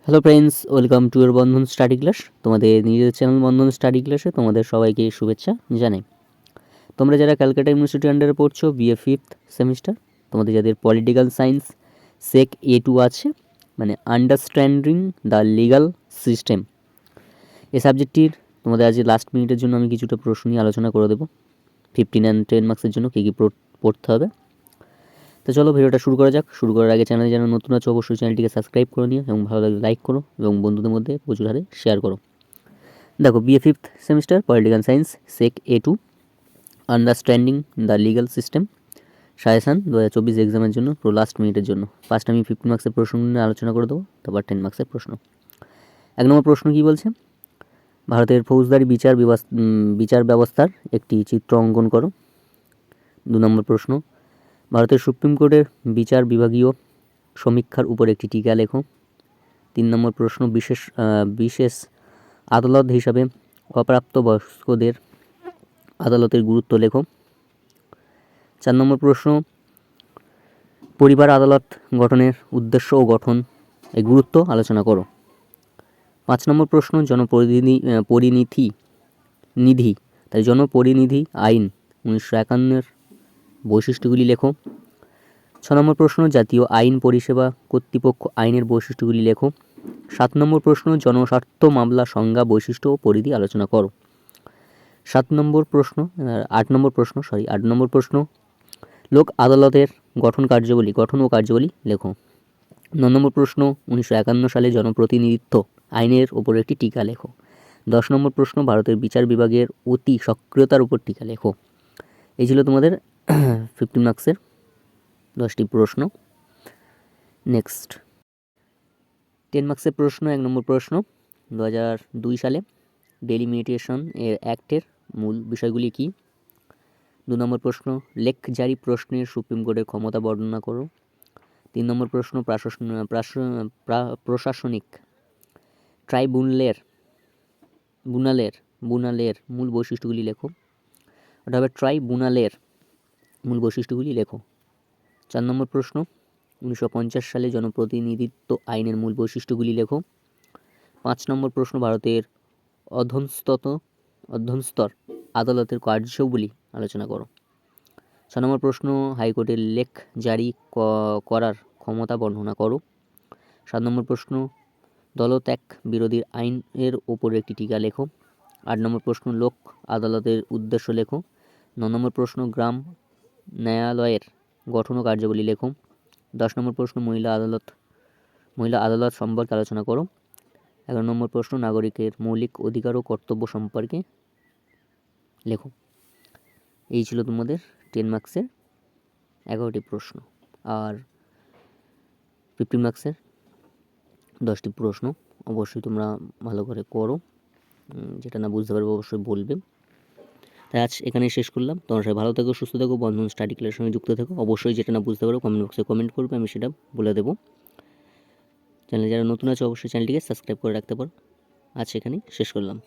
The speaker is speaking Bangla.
Hello friends, welcome to year Bandhan study class. তোমাদের নিজেদের চ্যানেল বন্ধন স্টাডি ক্লাসে তোমাদের সবাইকে শুভেচ্ছা জানাই। তোমরা যারা ক্যালকাটা ইউনিভার্সিটি আন্ডারে পড়ছো, বিএ ফিফথ সেমিস্টার, তোমাদের যাদের পলিটিক্যাল সায়েন্স সেক A2 আছে, মানে আন্ডারস্ট্যান্ডিং দ্য লিগাল সিস্টেম, এই সাবজেক্টটির তোমাদের আজ লাস্ট মিনিটের জন্য আমি কিছুটা প্রশ্ন নিয়ে আলোচনা করে দেবো। 15 and 10 মার্কসের জন্য কী কী পড়তে হবে। তো চলো ভিডিওটা শুরু করা যাক। শুরু করার আগে চ্যানেলে যারা নতুন আছো অবশ্যই চ্যানেলটিকে সাবস্ক্রাইব করে নিও এবং ভালো লাগলে লাইক করো এবং বন্ধুদের মধ্যে প্রচুর হারে শেয়ার করো। দেখো, BA fifth semester political science sec A2 understanding the legal system suggestion 2024 এক্সামের জন্য পুরো লাস্ট মিনিটের জন্য। ফার্স্ট আমি 15 মার্কসের প্রশ্ন নিয়ে আলোচনা করে দেবো, তারপর 10 মার্কসের প্রশ্ন। 1 নম্বর প্রশ্ন কী বলছে? ভারতের ফৌজদারি বিচার ব্যবস্থার একটি চিত্র অঙ্কন করো। 2 নম্বর প্রশ্ন, ভারতের সুপ্রিম কোর্টের বিচার বিভাগীয় সমীক্ষার উপর একটি টিকা লেখো। 3 নম্বর প্রশ্ন, বিশেষ আদালত হিসাবে অপ্রাপ্তবয়স্কদের আদালতের গুরুত্ব লেখো। 4 নম্বর প্রশ্ন, পরিবার আদালত গঠনের উদ্দেশ্য ও গঠন এই গুরুত্ব আলোচনা করো। 5 নম্বর প্রশ্ন, জনপ্রতিনিধি আইন 1951 বৈশিষ্ট্যগুলি লেখো। 6 নম্বর প্রশ্ন, জাতীয় আইন পরিষেবা কর্তৃপক্ষ আইনের বৈশিষ্ট্যগুলি লেখো। 7 নম্বর প্রশ্ন, জনস্বার্থ মামলা সংজ্ঞা বৈশিষ্ট্য ও পরিধি আলোচনা করো। 8 নম্বর প্রশ্ন, লোক আদালতের গঠন ও কার্যাবলী লেখো। 9 নম্বর প্রশ্ন, 1951 সালে জনপ্রতিনিধিত্ব আইনের ওপর একটি টিকা লেখো। 10 নম্বর প্রশ্ন, ভারতের বিচার বিভাগের অতি সক্রিয়তার উপর টিকা লেখো। এই ছিল তোমাদের 15 মার্কসের 10টি প্রশ্ন। নেক্সট 10 মার্কসের প্রশ্ন। 1 নম্বর প্রশ্ন, 2002 সালে ডেলিমিটেশন অ্যাক্টের মূল বিষয়গুলি কী? 2 নম্বর প্রশ্ন, লেখ জারি প্রশ্নের সুপ্রিম কোর্টের ক্ষমতা বর্ণনা করো। 3 নম্বর প্রশ্ন, প্রশাসনিক ট্রাইব্যুনালের মূল বৈশিষ্ট্যগুলি লেখো। ওটা হবে ট্রাইব্যুনালের মূল বৈশিষ্ট্যগুলি লেখো। 4 নম্বর প্রশ্ন, 1950 সালে জনপ্রতিনিধিত্ব আইনের মূল বৈশিষ্ট্যগুলি লেখো। 5 নম্বর প্রশ্ন, ভারতের অধস্তর আদালতের কার্যাবলী আলোচনা করো। 6 নম্বর প্রশ্ন, হাইকোর্টের লেখ জারি করার ক্ষমতা বর্ণনা করো। 7 নম্বর প্রশ্ন, দলত্যাগ বিরোধী আইনের ওপর একটি টিকা লেখো। 8 নম্বর প্রশ্ন, লোক আদালতের উদ্দেশ্য লেখো। 9 নম্বর প্রশ্ন, গ্রাম ন্যায়ালয়ের গঠন ও কার্যাবলী লেখো। 10 নম্বর প্রশ্ন, মহিলা আদালত সম্পর্কে আলোচনা করো। 11 নম্বর প্রশ্ন, নাগরিকের মৌলিক অধিকার ও কর্তব্য সম্পর্কে লেখো। এই ছিল তোমাদের 10 মার্কসের 11টি প্রশ্ন। আর 15 মার্কসের 10টি প্রশ্ন অবশ্যই তোমরা ভালো করে করো। যেটা না বুঝতে পারবে অবশ্যই বলবে। তাই আজ এখানেই শেষ করলাম। তোমরা সবাই ভালো থেকো, সুস্থ থেকো, বন্ধন স্টাডি ক্লাসের সঙ্গে যুক্ত থেকো। অবশ্যই যেটা না বুঝতে পারো কমেন্ট বক্সে কমেন্ট করবে, আমি সেটা বলে দেবো। চ্যানেলে যারা নতুন আছে অবশ্যই চ্যানেলটিকে সাবস্ক্রাইব করে রাখতে পারো। আজ এখানেই শেষ করলাম।